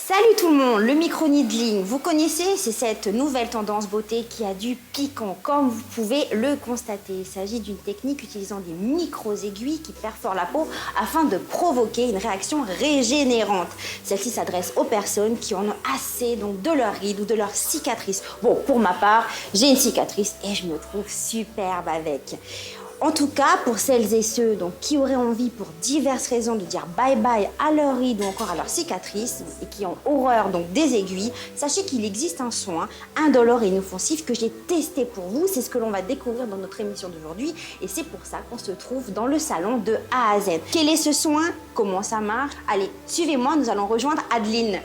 Salut tout le monde, le micro-needling, vous connaissez, c'est cette nouvelle tendance beauté qui a du piquant, comme vous pouvez le constater. Il s'agit d'une technique utilisant des micro-aiguilles qui perforent la peau afin de provoquer une réaction régénérante. Celle-ci s'adresse aux personnes qui en ont assez donc, de leurs rides ou de leurs cicatrices. Bon, pour ma part, j'ai une cicatrice et je me trouve superbe avec. En tout cas, pour celles et ceux donc, qui auraient envie pour diverses raisons de dire bye-bye à leurs rides ou encore à leurs cicatrices et qui ont horreur donc, des aiguilles, sachez qu'il existe un soin indolore et inoffensif que j'ai testé pour vous. C'est ce que l'on va découvrir dans notre émission d'aujourd'hui et c'est pour ça qu'on se trouve dans le salon de A à Z. Quel est ce soin? Comment ça marche? Allez, suivez-moi, nous allons rejoindre Adeline.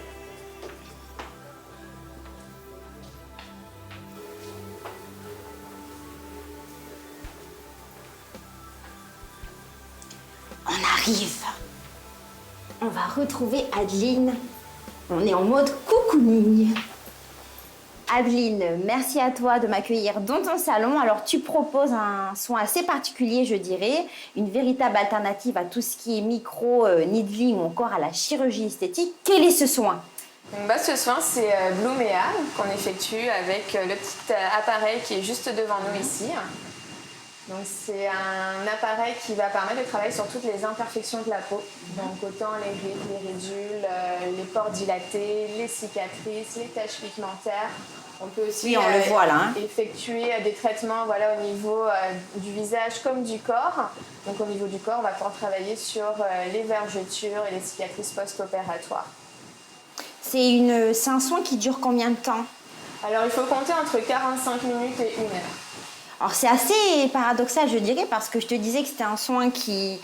On arrive. On va retrouver Adeline. On est en mode cocooning. Adeline, merci à toi de m'accueillir dans ton salon. Alors, tu proposes un soin assez particulier, je dirais, une véritable alternative à tout ce qui est micro-needling ou encore à la chirurgie esthétique. Quel est ce soin? Ce soin, c'est Blumea qu'on effectue avec le petit appareil qui est juste devant nous ici. Donc c'est un appareil qui va permettre de travailler sur toutes les imperfections de la peau. Donc autant les rides, les ridules, les pores dilatés, les cicatrices, les taches pigmentaires. On peut aussi on le voit, là, effectuer des traitements au niveau du visage comme du corps. Donc au niveau du corps, on va pouvoir travailler sur les vergetures et les cicatrices post-opératoires. C'est un soin qui dure combien de temps? Alors il faut compter entre 45 minutes et 1 heure. Alors c'est assez paradoxal, je dirais, parce que je te disais que c'était un soin qui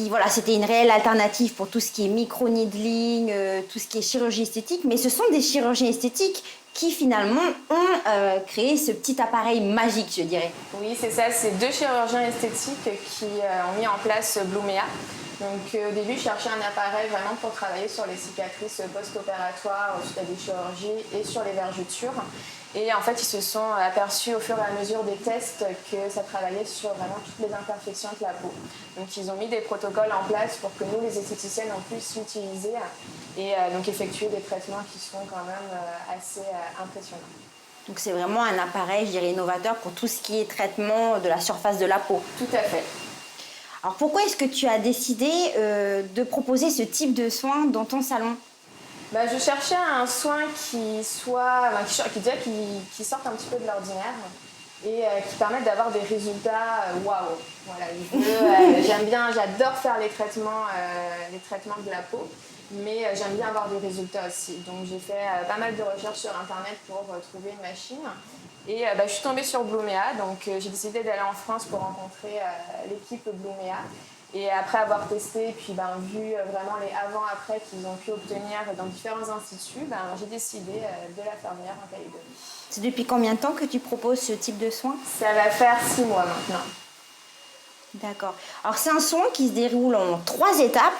voilà, c'était une réelle alternative pour tout ce qui est micro-needling, tout ce qui est chirurgie esthétique, mais ce sont des chirurgiens esthétiques qui finalement ont créé ce petit appareil magique, je dirais. Oui, c'est ça, c'est 2 chirurgiens esthétiques qui ont mis en place Blumea. Donc au début, je cherchais un appareil vraiment pour travailler sur les cicatrices post-opératoires, suite à des chirurgies et sur les vergetures. Et en fait, ils se sont aperçus au fur et à mesure des tests que ça travaillait sur vraiment toutes les imperfections de la peau. Donc ils ont mis des protocoles en place pour que nous, les esthéticiennes, on puisse l'utiliser et donc effectuer des traitements qui sont quand même assez impressionnants. Donc c'est vraiment un appareil, je dirais, innovateur pour tout ce qui est traitement de la surface de la peau. Tout à fait. Alors pourquoi est-ce que tu as décidé de proposer ce type de soin dans ton salon? Je cherchais un soin qui soit, qui sorte un petit peu de l'ordinaire et qui permette d'avoir des résultats waouh. Voilà, j'aime bien, j'adore faire les traitements de la peau, mais j'aime bien avoir des résultats aussi. Donc j'ai fait pas mal de recherches sur internet pour trouver une machine et je suis tombée sur Blumea, donc j'ai décidé d'aller en France pour rencontrer l'équipe Blumea. Et après avoir testé et puis vu vraiment les avant-après qu'ils ont pu obtenir dans différents instituts, j'ai décidé de la faire venir en Calédonie. C'est depuis combien de temps que tu proposes ce type de soin? Ça va faire 6 mois maintenant. D'accord. Alors c'est un soin qui se déroule en 3 étapes,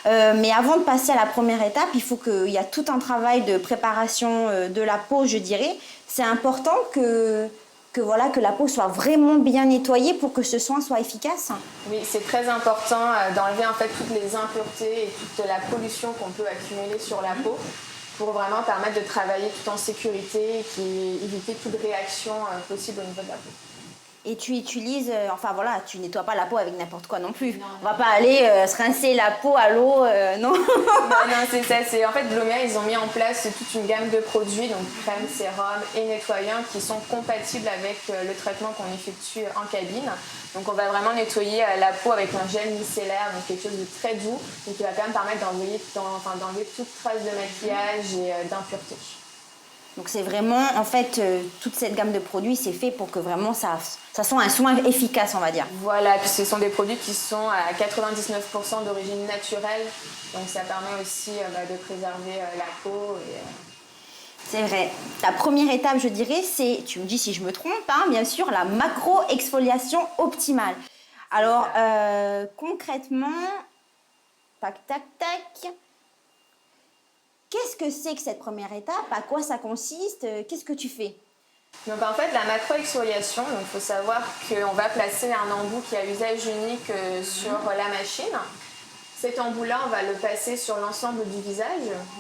mais avant de passer à la première étape, il faut qu'il y a tout un travail de préparation de la peau, je dirais. C'est important que la peau soit vraiment bien nettoyée pour que ce soin soit efficace. Oui, c'est très important d'enlever en fait toutes les impuretés et toute la pollution qu'on peut accumuler sur la peau pour vraiment permettre de travailler tout en sécurité et éviter toute réaction possible au niveau de la peau. Et tu utilises, tu nettoies pas la peau avec n'importe quoi non plus. On va pas aller se rincer la peau à l'eau, non. Non, c'est ça. En fait, Blumea, ils ont mis en place toute une gamme de produits, donc crème, sérum et nettoyants, qui sont compatibles avec le traitement qu'on effectue en cabine. Donc on va vraiment nettoyer la peau avec un gel micellaire, donc quelque chose de très doux, et qui va quand même permettre d'enlever toute trace de maquillage et d'impureté. Donc c'est vraiment, en fait, toute cette gamme de produits, c'est fait pour que vraiment ça soit un soin efficace, on va dire. Voilà, puis ce sont des produits qui sont à 99% d'origine naturelle, donc ça permet aussi de préserver la peau. C'est vrai. La première étape, je dirais, c'est, tu me dis si je me trompe, bien sûr, la macro-exfoliation optimale. Alors, concrètement, tac, tac, tac. Qu'est-ce que c'est que cette première étape? À quoi ça consiste? Qu'est-ce que tu fais? Donc en fait, la macro-exfoliation, il faut savoir qu'on va placer un embout qui a usage unique sur la machine. Cet embout-là, on va le passer sur l'ensemble du visage.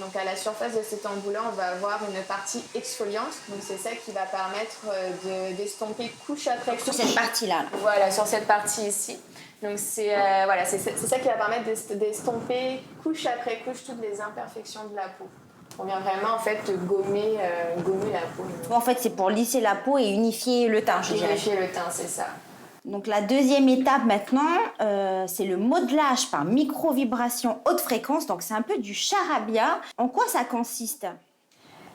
Donc à la surface de cet embout-là, on va avoir une partie exfoliante. Donc c'est ça qui va permettre d'estomper couche après couche. Sur cette partie-là. Voilà, sur cette partie ici. Donc c'est voilà, c'est ça qui va permettre d'estomper couche après couche toutes les imperfections de la peau. On vient vraiment en fait gommer la peau. En fait, c'est pour lisser la peau et unifier le teint, je dirais. Unifier le teint, c'est ça. Donc la deuxième étape maintenant, c'est le modelage par micro-vibration haute fréquence. Donc c'est un peu du charabia. En quoi ça consiste?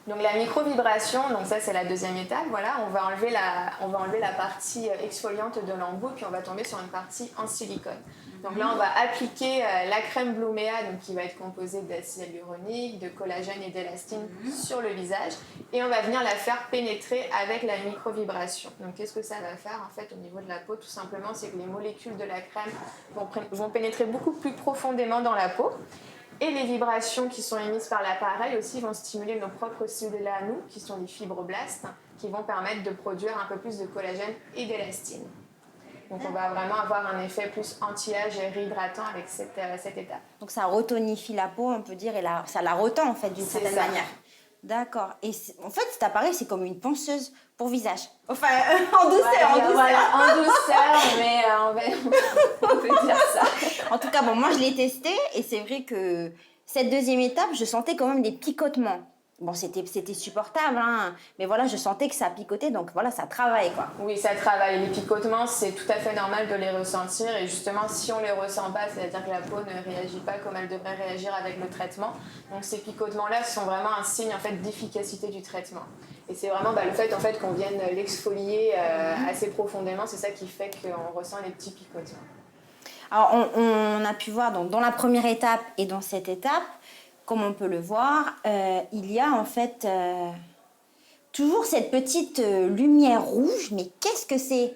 Donc la micro-vibration, donc ça c'est la deuxième étape, voilà, on va enlever la partie exfoliante de l'embout puis on va tomber sur une partie en silicone. Donc là on va appliquer la crème Blumea donc, qui va être composée d'acide hyaluronique, de collagène et d'élastine sur le visage et on va venir la faire pénétrer avec la micro-vibration. Donc qu'est-ce que ça va faire en fait au niveau de la peau? Tout simplement c'est que les molécules de la crème vont pénétrer beaucoup plus profondément dans la peau. Et les vibrations qui sont émises par l'appareil aussi vont stimuler nos propres cellules à nous, qui sont les fibroblastes, qui vont permettre de produire un peu plus de collagène et d'élastine. Donc on va vraiment avoir un effet plus anti-âge et réhydratant avec cette étape. Donc ça retonifie la peau, on peut dire, et ça la retend en fait d'une certaine manière. D'accord. Et en fait, cet appareil, c'est comme une ponceuse pour visage. Enfin, en douceur, ouais, en douceur. Voilà, en douceur, mais on peut dire ça. En tout cas, bon, moi, je l'ai testé et c'est vrai que cette deuxième étape, je sentais quand même des picotements. Bon, c'était supportable, hein, mais voilà, je sentais que ça picotait, donc voilà, ça travaille, quoi. Oui, ça travaille. Les picotements, c'est tout à fait normal de les ressentir. Et justement, si on ne les ressent pas, c'est-à-dire que la peau ne réagit pas comme elle devrait réagir avec le traitement. Donc ces picotements-là sont vraiment un signe en fait, d'efficacité du traitement. Et c'est vraiment le fait, en fait, qu'on vienne l'exfolier assez profondément, c'est ça qui fait qu'on ressent les petits picotements. Alors, on a pu voir donc, dans la première étape et dans cette étape, comme on peut le voir, il y a en fait toujours cette petite lumière rouge. Mais qu'est-ce que c'est?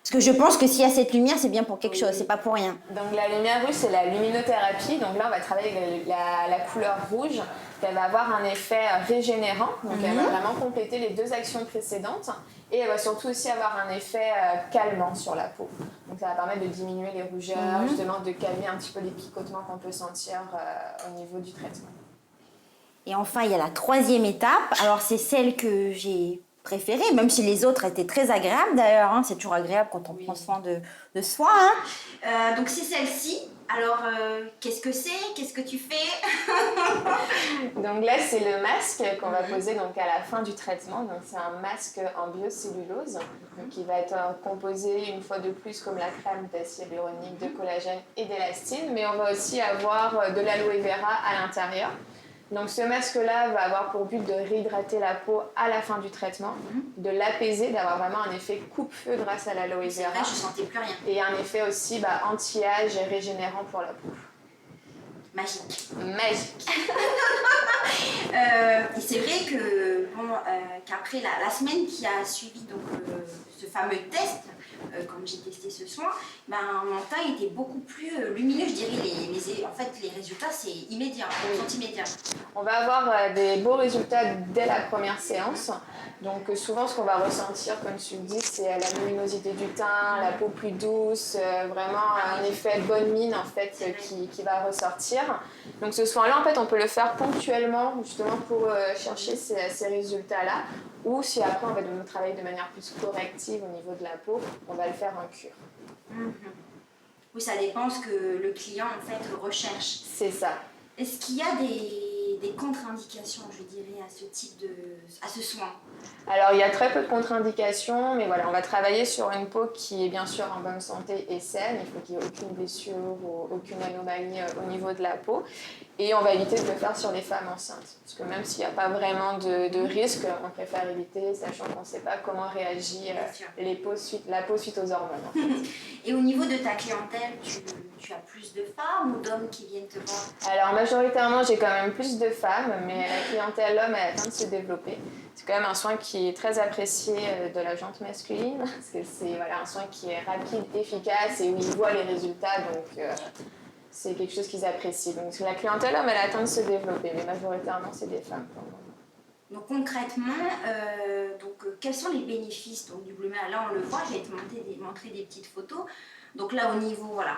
Parce que je pense que s'il y a cette lumière, c'est bien pour quelque chose, c'est pas pour rien. Donc la lumière rouge, c'est la luminothérapie. Donc là, on va travailler avec la couleur rouge. Elle va avoir un effet régénérant. Donc elle va vraiment compléter les deux actions précédentes. Et elle va surtout aussi avoir un effet calmant sur la peau. Donc ça va permettre de diminuer les rougeurs, justement de calmer un petit peu les picotements qu'on peut sentir au niveau du traitement. Et enfin, il y a la troisième étape. Alors c'est celle que j'ai préférée, même si les autres étaient très agréables d'ailleurs. Hein. C'est toujours agréable quand on prend soin de soi. Hein. Donc c'est celle-ci. Alors, qu'est-ce que c'est? Qu'est-ce que tu fais? Donc là, c'est le masque qu'on va poser donc, à la fin du traitement. Donc c'est un masque en biocellulose donc, qui va être composé une fois de plus comme la crème d'acide hyaluronique, de collagène et d'élastine. Mais on va aussi avoir de l'aloe vera à l'intérieur. Donc ce masque-là va avoir pour but de réhydrater la peau à la fin du traitement, de l'apaiser, d'avoir vraiment un effet coupe-feu grâce à l'aloe vera. C'est vrai, je sentais plus rien. Et un effet aussi anti-âge et régénérant pour la peau. Magique. Magique. Et c'est vrai que qu'après la semaine qui a suivi donc, ce fameux test, comme j'ai testé ce soin, mon teint était beaucoup plus lumineux, je dirais. En fait, les résultats, c'est immédiat, immédiat. On va avoir des beaux résultats dès la première séance. Donc souvent, ce qu'on va ressentir, comme tu le dis, c'est la luminosité du teint, la peau plus douce, vraiment un effet bonne mine en fait qui va ressortir. Donc ce soin-là, en fait, on peut le faire ponctuellement, justement pour chercher ces résultats-là. Ou si après on va devoir travailler de manière plus corrective au niveau de la peau, on va le faire en cure. Oui, ça dépend ce que le client en fait recherche. C'est ça. Est-ce qu'il y a des contre-indications, je dirais, à ce soin? Alors, il y a très peu de contre-indications, mais voilà, on va travailler sur une peau qui est bien sûr en bonne santé et saine. Il faut qu'il n'y ait aucune blessure ou aucune anomalie au niveau de la peau. Et on va éviter de le faire sur les femmes enceintes. Parce que même s'il n'y a pas vraiment de risque, on préfère éviter, sachant qu'on ne sait pas comment réagit la peau suite aux hormones. Et au niveau de ta clientèle, tu as plus de femmes ou d'hommes qui viennent te voir? Alors, majoritairement, j'ai quand même plus de femmes, mais la clientèle homme, elle attend de se développer. C'est quand même un soin qui est très apprécié de la gente masculine, parce que c'est un soin qui est rapide, efficace et où ils voient les résultats, donc c'est quelque chose qu'ils apprécient. Donc la clientèle homme, elle attend de se développer, mais majoritairement, c'est des femmes pour le moment. Donc concrètement, quels sont les bénéfices du Blumea? Là, on le voit, je vais te montrer des petites photos. Donc là, au niveau, voilà.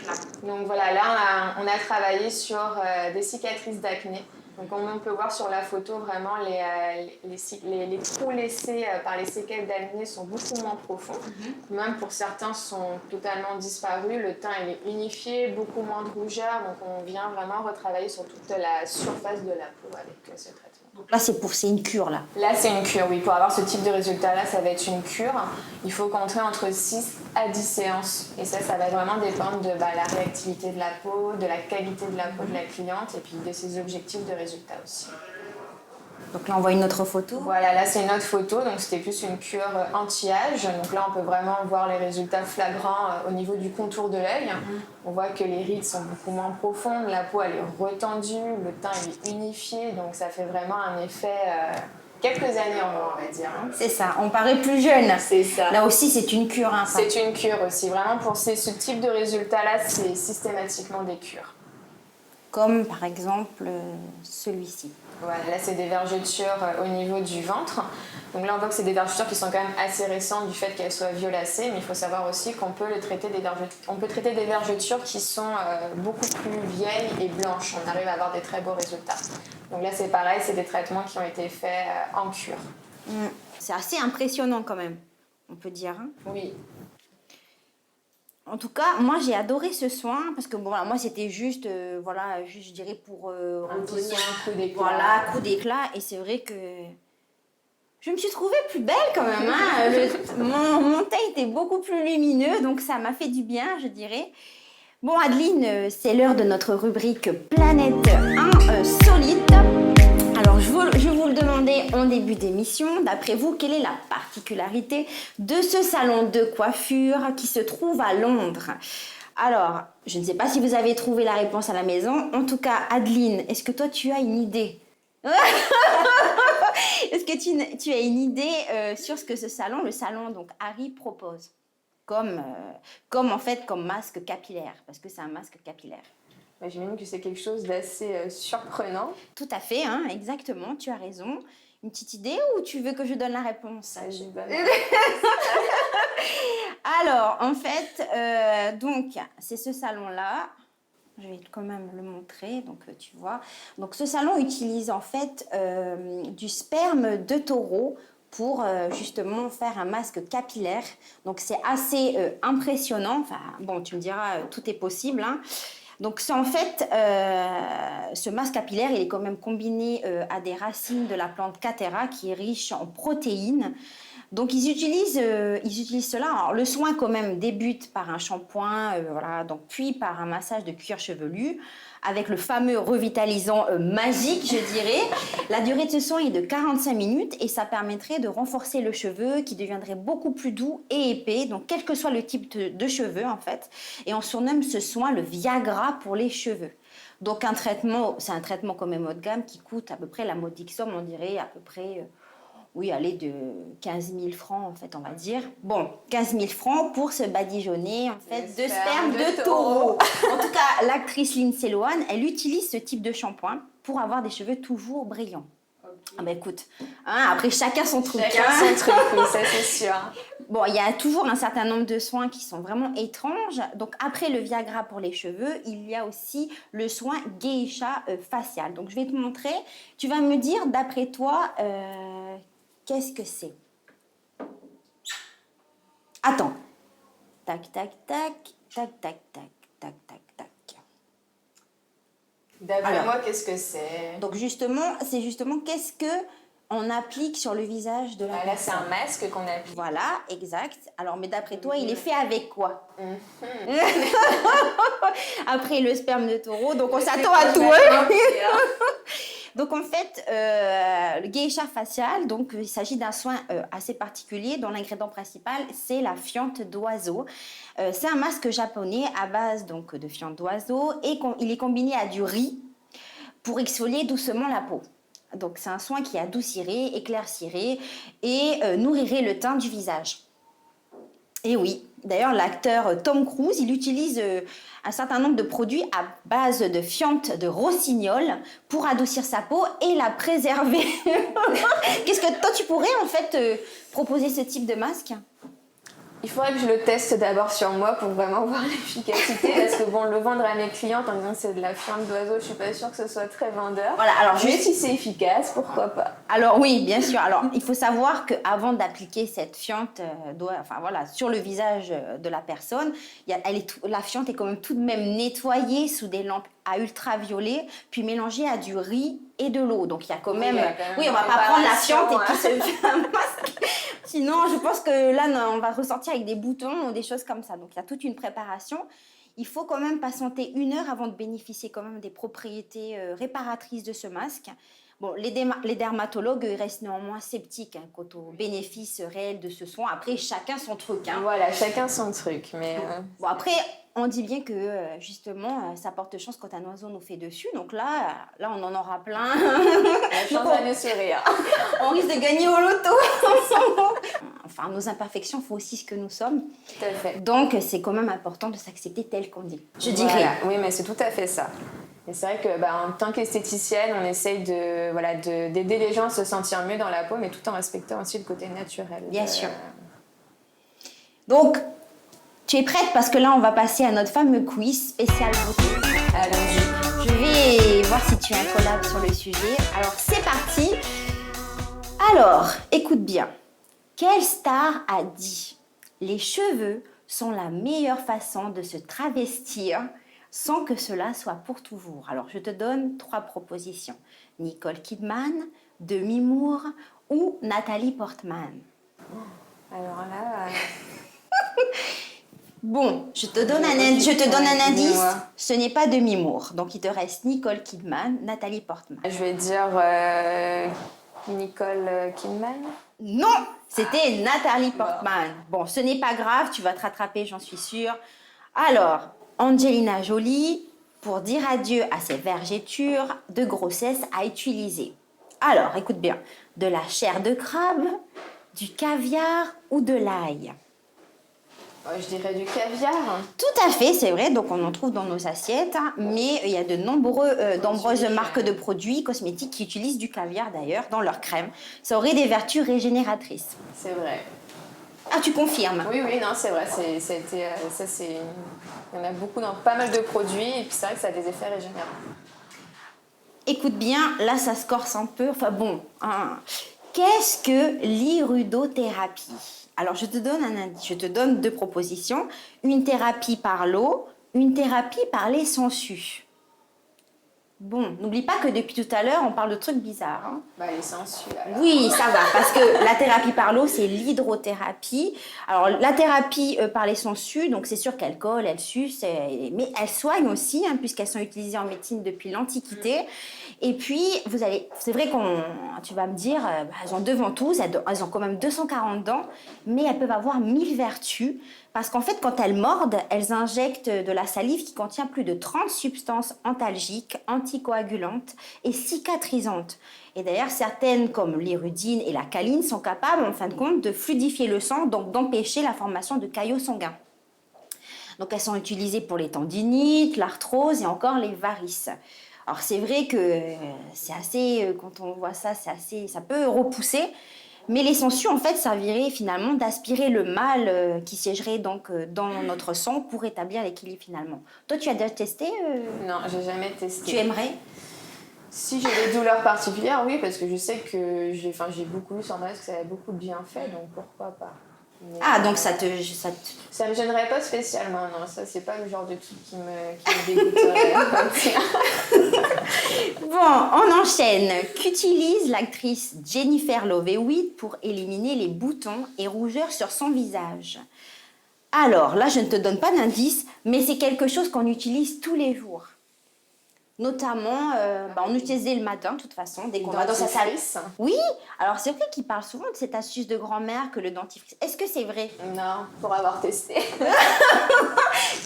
Là. Donc voilà, là on a travaillé sur des cicatrices d'acné. Donc comme on peut voir sur la photo, vraiment les trous laissés par les séquelles d'acné sont beaucoup moins profonds. Même pour certains sont totalement disparus. Le teint il est unifié, beaucoup moins de rougeur. Donc on vient vraiment retravailler sur toute la surface de la peau avec ce traitement. Donc là, c'est une cure, là. Là, c'est une cure, oui. Pour avoir ce type de résultat-là, ça va être une cure. Il faut compter entre 6 à 10 séances. Et ça va vraiment dépendre de la réactivité de la peau, de la qualité de la peau de la cliente et puis de ses objectifs de résultat aussi. Donc là, on voit une autre photo. Voilà, là, c'est une autre photo. Donc, c'était plus une cure anti-âge. Donc là, on peut vraiment voir les résultats flagrants au niveau du contour de l'œil. On voit que les rides sont beaucoup moins profondes. La peau, elle est retendue. Le teint, il est unifié. Donc, ça fait vraiment un effet... quelques années en moins, on va dire. C'est ça, on paraît plus jeune. C'est ça. Là aussi, c'est une cure. Hein, c'est une cure aussi. Vraiment, pour ce type de résultat-là, c'est systématiquement des cures. Comme, par exemple, celui-ci. Voilà, là, c'est des vergetures au niveau du ventre. Donc là, on voit que c'est des vergetures qui sont quand même assez récentes du fait qu'elles soient violacées. Mais il faut savoir aussi qu'on peut traiter des vergetures qui sont beaucoup plus vieilles et blanches. On arrive à avoir des très beaux résultats. Donc là, c'est pareil, c'est des traitements qui ont été faits en cure. C'est assez impressionnant quand même, on peut dire. Hein. Oui. En tout cas, moi j'ai adoré ce soin parce que bon, voilà, moi c'était juste, je dirais pour redonner un coup d'éclat. Voilà, coup d'éclat. Et c'est vrai que je me suis trouvée plus belle quand même. Hein. Mon teint était beaucoup plus lumineux, donc ça m'a fait du bien, je dirais. Bon, Adeline, c'est l'heure de notre rubrique Planète Insolite. Alors, je vous le demandais en début d'émission. D'après vous, quelle est la particularité de ce salon de coiffure qui se trouve à Londres? Alors, je ne sais pas si vous avez trouvé la réponse à la maison. En tout cas, Adeline, est-ce que toi, tu as une idée? Est-ce que tu as une idée sur ce que ce salon, le salon donc Harry, propose comme masque capillaire, parce que c'est un masque capillaire. J'imagine que c'est quelque chose d'assez surprenant. Tout à fait, hein, exactement, tu as raison. Une petite idée ou tu veux que je donne la réponse? Alors, en fait, donc, c'est ce salon-là. Je vais quand même le montrer, donc tu vois. Donc, ce salon utilise en fait du sperme de taureau pour justement faire un masque capillaire. Donc, c'est assez impressionnant. Enfin, bon, tu me diras, tout est possible, hein. Donc, c'est en fait, ce masque capillaire, il est quand même combiné à des racines de la plante Catera qui est riche en protéines. Donc, ils utilisent cela. Alors, le soin, quand même, débute par un shampoing, puis par un massage de cuir chevelu, avec le fameux revitalisant magique, je dirais. La durée de ce soin est de 45 minutes et ça permettrait de renforcer le cheveu qui deviendrait beaucoup plus doux et épais, donc quel que soit le type de cheveux, en fait. Et on surnomme ce soin le Viagra pour les cheveux. Donc, c'est un traitement quand même haut de gamme qui coûte à peu près la modique somme, on dirait à peu près... de 15 000 francs, en fait, on va dire. Bon, 15 000 francs pour se badigeonner, en fait, de sperme de taureau. En tout cas, l'actrice Lindsay Lohan, elle utilise ce type de shampoing pour avoir des cheveux toujours brillants. Okay. Ah ben écoute, hein, après chacun son truc. Chacun son truc, oui, ça c'est sûr. Bon, il y a toujours un certain nombre de soins qui sont vraiment étranges. Donc, après le Viagra pour les cheveux, il y a aussi le soin geisha facial. Donc, je vais te montrer. Tu vas me dire, d'après toi... qu'est-ce que c'est? Attends. Tac, tac, tac, tac, tac, tac, tac, tac, tac. D'après moi, qu'est-ce que c'est? Donc c'est justement qu'est-ce que on applique sur le visage de la personne. Là, c'est un masque qu'on applique. Voilà, exact. Alors, mais d'après toi, il est fait avec quoi? Après le sperme de taureau, donc on s'attend à tout. Donc en fait, le geisha facial, donc il s'agit d'un soin assez particulier dont l'ingrédient principal c'est la fiente d'oiseau. C'est un masque japonais à base donc de fiente d'oiseau et il est combiné à du riz pour exfolier doucement la peau. Donc c'est un soin qui adoucirait, éclaircirait et nourrirait le teint du visage. Et oui, d'ailleurs l'acteur Tom Cruise, il utilise un certain nombre de produits à base de fientes de rossignol pour adoucir sa peau et la préserver. Qu'est-ce que toi tu pourrais en fait proposer ce type de masque? Il faudrait que je le teste d'abord sur moi pour vraiment voir l'efficacité parce que bon, le vendre à mes clientes en disant que c'est de la fiente d'oiseau, je suis pas sûre que ce soit très vendeur. Voilà, alors Mais si c'est efficace, pourquoi pas? Alors oui, bien sûr. Alors il faut savoir qu'avant d'appliquer cette fiente sur le visage de la personne, la fiente est quand même tout de même nettoyée sous des lampes à ultraviolet, puis mélangée à du riz et de l'eau. Donc il y a quand même... Oui, on va pas prendre la fiente et puis se faire un masque. Sinon, je pense que là, on va ressortir avec des boutons ou des choses comme ça. Donc il y a toute une préparation. Il faut quand même patienter 1 heure avant de bénéficier quand même des propriétés réparatrices de ce masque. Bon, les dermatologues ils restent néanmoins sceptiques quant aux bénéfices réels de ce soin. Après, chacun son truc. Voilà, chacun son truc. Mais Bon, après, on dit bien que justement, ça porte chance quand un oiseau nous fait dessus. Donc là on en aura plein. La chance à nous sourire. On risque de gagner au loto. Enfin, nos imperfections font aussi ce que nous sommes. Tout à fait. Donc, c'est quand même important de s'accepter tel qu'on est. Je dirais. Voilà. Oui, mais c'est tout à fait ça. Et c'est vrai que en tant qu'esthéticienne, on essaye d'aider les gens à se sentir mieux dans la peau, mais tout en respectant aussi le côté naturel. Bien sûr. Donc, tu es prête parce que là, on va passer à notre fameux quiz spécial beauté. Allons-y. Je vais voir si tu as un collab sur le sujet. Alors, c'est parti. Alors, écoute bien. Quelle star a dit « Les cheveux sont la meilleure façon de se travestir sans que cela soit pour toujours ». Alors, je te donne 3 propositions. Nicole Kidman, Demi Moore ou Nathalie Portman. Alors là... Bon, je te donne un indice. Ce n'est pas Demi Moore. Donc, il te reste Nicole Kidman, Nathalie Portman. Je vais dire Nicole Kidman. Non, c'était Nathalie Portman. Bon, ce n'est pas grave, tu vas te rattraper, j'en suis sûre. Alors, Angelina Jolie, pour dire adieu à ses vergetures de grossesse, a utilisé. Alors, écoute bien, de la chair de crabe, du caviar ou de l'ail? Je dirais du caviar. Tout à fait, c'est vrai, donc on en trouve dans nos assiettes, mais il y a de nombreuses marques de produits cosmétiques qui utilisent du caviar d'ailleurs dans leur crème. Ça aurait des vertus régénératrices. C'est vrai. Ah, tu confirmes? Oui, non, c'est vrai. Il y en a beaucoup dans pas mal de produits et puis c'est vrai que ça a des effets régénérants. Écoute bien, là ça se corse un peu, enfin bon. Qu'est-ce que l'iridothérapie? Alors, je te donne un indice, je te donne 2 propositions. Une thérapie par l'eau, une thérapie par les sangsues. Bon, n'oublie pas que depuis tout à l'heure, on parle de trucs bizarres. Les sangsues, alors. Oui, ça va, parce que la thérapie par l'eau, c'est l'hydrothérapie. Alors, la thérapie par les sangsues, donc c'est sûr qu'elle colle, elle suce, mais elle soigne aussi, puisqu'elles sont utilisées en médecine depuis l'Antiquité. Et puis, c'est vrai tu vas me dire, elles ont 2 ventouses, elles ont quand même 240 dents, mais elles peuvent avoir 1000 vertus, parce qu'en fait, quand elles mordent, elles injectent de la salive qui contient plus de 30 substances antalgiques, anticoagulantes et cicatrisantes. Et d'ailleurs, certaines, comme l'irudine et la caline, sont capables, en fin de compte, de fluidifier le sang, donc d'empêcher la formation de caillots sanguins. Donc, elles sont utilisées pour les tendinites, l'arthrose et encore les varices. Alors, c'est vrai que c'est assez, quand on voit ça, ça peut repousser. Mais les sangsues, en fait, serviraient finalement d'aspirer le mal qui siégerait donc dans notre sang pour établir l'équilibre finalement. Toi, tu as déjà testé Non, j'ai jamais testé. Tu aimerais? Si j'ai des douleurs particulières, oui, parce que je sais que j'ai beaucoup lu sur Internet que ça avait beaucoup de bienfaits, donc pourquoi pas. Mais donc ça me gênerait pas spécialement, non, ça c'est pas le genre de truc qui me dégoûterait. Bon, on enchaîne. Qu'utilise l'actrice Jennifer Love Hewitt pour éliminer les boutons et rougeurs sur son visage? Alors, là je ne te donne pas d'indice, mais c'est quelque chose qu'on utilise tous les jours. Notamment, on utilisait le matin, de toute façon, dès qu'on va dans sa salle. Oui, alors c'est vrai qu'il parle souvent de cette astuce de grand-mère que le dentifrice. Est-ce que c'est vrai? Non, pour avoir testé.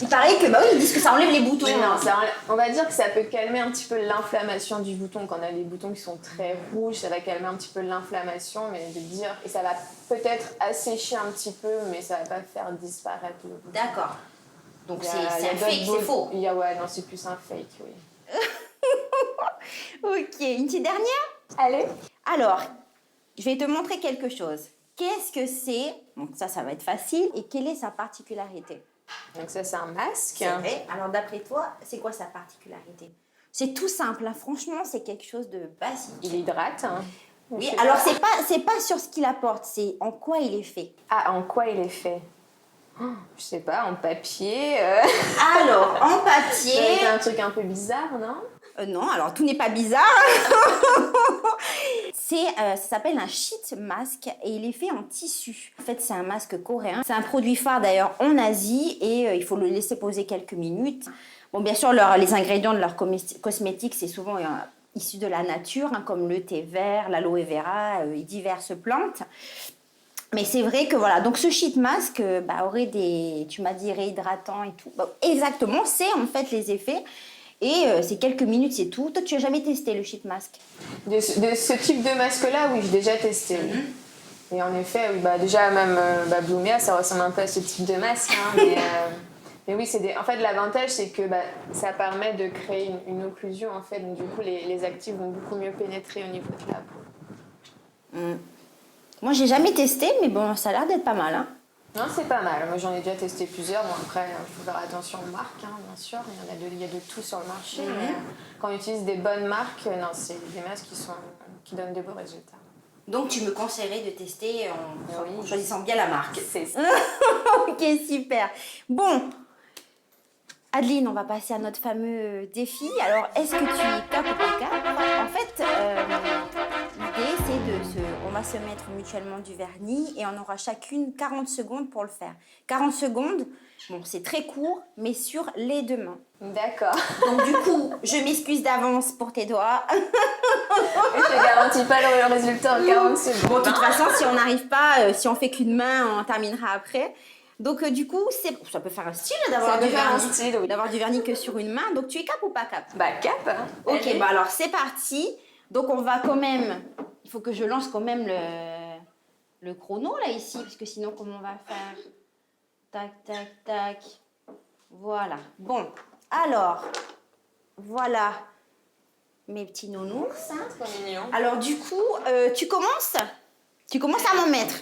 Il paraît que, ils disent que ça enlève les boutons. Mais non, on va dire que ça peut calmer un petit peu l'inflammation du bouton. Quand on a les boutons qui sont très rouges, ça va calmer un petit peu l'inflammation, mais de dire, et ça va peut-être assécher un petit peu, mais ça va pas faire disparaître le bouton. D'accord. Donc c'est un fake, c'est faux. Ouais, non, c'est plus un fake, oui. Ok, une petite dernière? Allez. Alors, je vais te montrer quelque chose. qu'est-ce que c'est? Donc ça va être facile. Et quelle est sa particularité? Donc ça, c'est un masque. C'est vrai. Alors d'après toi, c'est quoi sa particularité? C'est tout simple, hein. Franchement, c'est quelque chose de basique. Il hydrate. Oui, alors c'est pas sur ce qu'il apporte, c'est en quoi il est fait. Ah, en quoi il est fait? Je sais pas, en papier. Alors, en papier... C'est un truc un peu bizarre, non? Non, alors tout n'est pas bizarre. Ça s'appelle un sheet mask et il est fait en tissu. En fait, c'est un masque coréen. C'est un produit phare d'ailleurs en Asie et il faut le laisser poser quelques minutes. Bon, bien sûr, les ingrédients de leur cosmétiques, c'est souvent issu de la nature, hein, comme le thé vert, l'aloe vera et diverses plantes. Mais c'est vrai que voilà, donc ce sheet mask aurait tu m'as dit réhydratant et tout. Exactement, c'est en fait les effets. Et c'est quelques minutes, c'est tout. Toi, tu n'as jamais testé le sheet mask? De ce type de masque-là, oui, j'ai déjà testé. Oui. Et en effet, oui, déjà même Blumea, ça ressemble un peu à ce type de masque. Hein, mais oui, en fait, l'avantage, c'est que ça permet de créer une occlusion. En fait, donc, du coup, les actifs vont beaucoup mieux pénétrer au niveau de la peau. Moi, j'ai jamais testé, mais bon, ça a l'air d'être pas mal. Hein. Non, c'est pas mal. Moi, j'en ai déjà testé plusieurs. Bon, après, il faut faire attention aux marques, hein, bien sûr. Il y a de tout sur le marché. Mais quand on utilise des bonnes marques, non, c'est des masques qui donnent de beaux résultats. Donc, tu me conseillerais de tester en choisissant bien la marque. C'est ça. Ok, super. Bon, Adeline, on va passer à notre fameux défi. Alors, est-ce que tu es cap ou pas cap? En fait, l'idée, c'est on va se mettre mutuellement du vernis et on aura chacune 40 secondes pour le faire. 40 secondes, bon, c'est très court, mais sur les deux mains. D'accord. Donc, du coup, je m'excuse d'avance pour tes doigts. Et je ne garantis pas le résultat en 40 secondes. Bon, de toute façon, si on n'arrive pas, si on fait qu'une main, on terminera après. Donc, du coup, ça peut faire un style d'avoir du vernis que sur une main. Donc, tu es cap ou pas cap? Cap. Hein. Ok, alors c'est parti. Donc, on va quand même... Il faut que je lance quand même le chrono, là, ici. Parce que sinon, comment on va faire? Tac, tac, tac. Voilà. Bon, alors, voilà mes petits nounours. Hein. Trop mignon. Alors, du coup, tu commences? Tu commences à m'en mettre.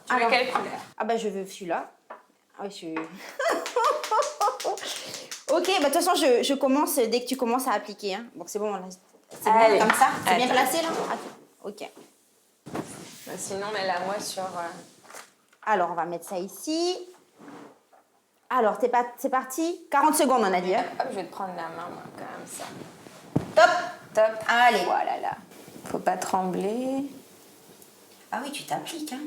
Tu veux quelle couleur? Ah je veux celui-là. Ah oui, Ok, de toute façon, je commence dès que tu commences à appliquer. Hein. Bon, c'est bon, là. C'est bon, comme ça? C'est bien placé, là? Ok. Sinon, mets-la moi sur... Alors, on va mettre ça ici. Alors, c'est parti. 40 secondes, on a dit. Hein. Hop, je vais te prendre la main, moi, comme ça. Top. Allez. Voilà, là. Faut pas trembler. Ah oui, tu t'appliques, hein.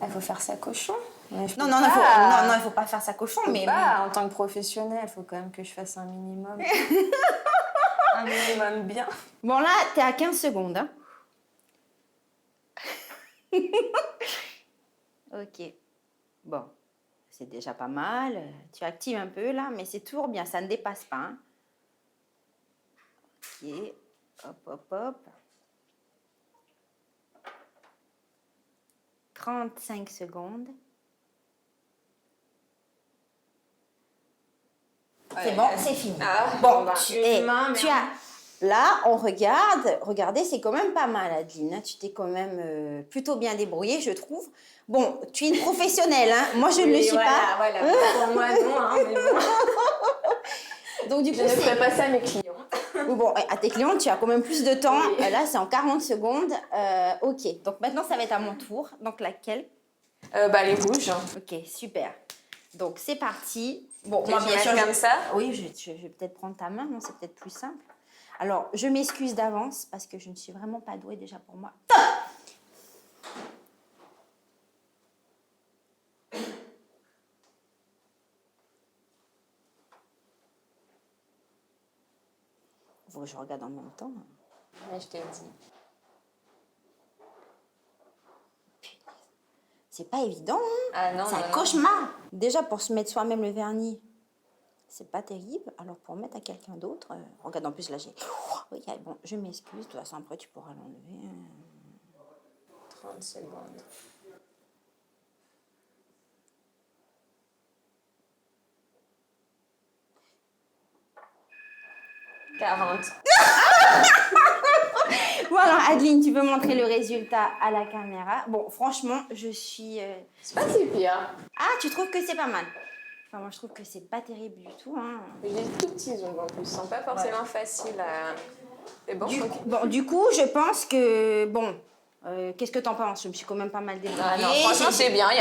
Il faut faire ça cochon. Non, il faut pas faire ça cochon, mais... En tant que professionnel, il faut quand même que je fasse un minimum. Un minimum bien. Bon, là, t'es à 15 secondes, hein. Ok. Bon, c'est déjà pas mal. Tu actives un peu, là, mais c'est toujours bien. Ça ne dépasse pas, hein. Ok. Hop. 35 secondes. C'est bon, c'est fini. Bon, tu as... Là, on regarde. Regardez, c'est quand même pas mal, Adeline. Hein. Tu t'es quand même plutôt bien débrouillée, je trouve. Bon, tu es une professionnelle. Hein. Moi, je ne le suis pas. Voilà. Pour moi, non. Hein, mais bon. Donc, du coup, je ne ferai pas ça à mes clients. Bon, à tes clients, tu as quand même plus de temps. Oui. Là, c'est en 40 secondes. Ok, donc maintenant, ça va être à mon tour. Donc, laquelle? Les rouges. Ok, super. Donc, c'est parti. Bon, moi, bien sûr, comme ça. Oui, je vais peut-être prendre ta main. Non, c'est peut-être plus simple. Alors, je m'excuse d'avance parce que je ne suis vraiment pas douée déjà pour moi. Top! Faut que je regarde en même temps. Oui, je t'ai dit. C'est pas évident, hein? Ah non, c'est un cauchemar. Déjà, pour se mettre soi-même le vernis, c'est pas terrible. Alors, pour mettre à quelqu'un d'autre, regarde, en plus, là, j'ai... Oui, bon, je m'excuse. De toute façon, après, tu pourras l'enlever. 30 secondes. 40. Bon alors Adeline, tu peux montrer le résultat à la caméra. Bon, franchement, je suis... C'est pas si pire. Ah, tu trouves que c'est pas mal? Enfin, moi, je trouve que c'est pas terrible du tout. Hein. J'ai des tout petits ongles en plus, ils sont pas forcément faciles à... Mais bon, Du coup, je pense que... Bon, qu'est-ce que t'en penses? Je me suis quand même pas mal débrouillée. Ah non, franchement, c'est bien, il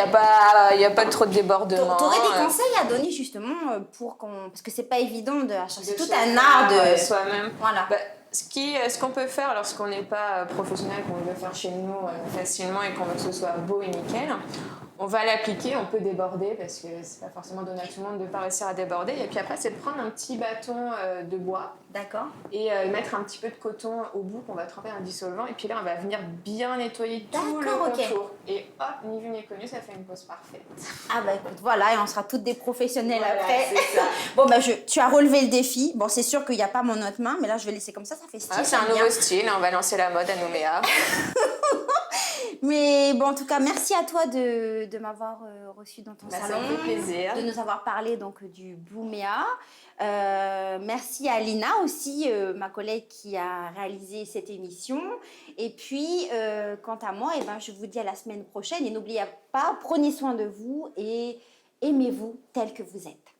n'y a pas trop de débordement. T'aurais des conseils à donner justement pour qu'on... Parce que c'est pas évident de... C'est tout un art art de... soi-même. Voilà. Bah, ce qu'on peut faire lorsqu'on n'est pas professionnel, qu'on veut faire chez nous facilement et qu'on veut que ce soit beau et nickel, on va l'appliquer, on peut déborder parce que c'est pas forcément donné à tout le monde de ne pas réussir à déborder. Et puis après, c'est de prendre un petit bâton de bois. D'accord. Et mettre un petit peu de coton au bout qu'on va tremper dans un dissolvant. Et puis là, on va venir bien nettoyer tout le contour. Et hop, ni vu ni connu, ça fait une pose parfaite. Ah bah écoute, voilà, et on sera toutes des professionnelles Voilà, après. c'est ça. Bon bah tu as relevé le défi. Bon, c'est sûr qu'il n'y a pas mon autre main, mais là je vais laisser comme ça fait style. Ah, c'est un nouveau style, on va lancer la mode à Nouméa. Mais bon, en tout cas, merci à toi de m'avoir reçu dans ton salon. Ça me fait plaisir. De nous avoir parlé donc du Bouméa. Merci à Lina aussi, ma collègue qui a réalisé cette émission. Et puis, quant à moi, je vous dis à la semaine prochaine. Et n'oubliez pas, prenez soin de vous et aimez-vous tel que vous êtes.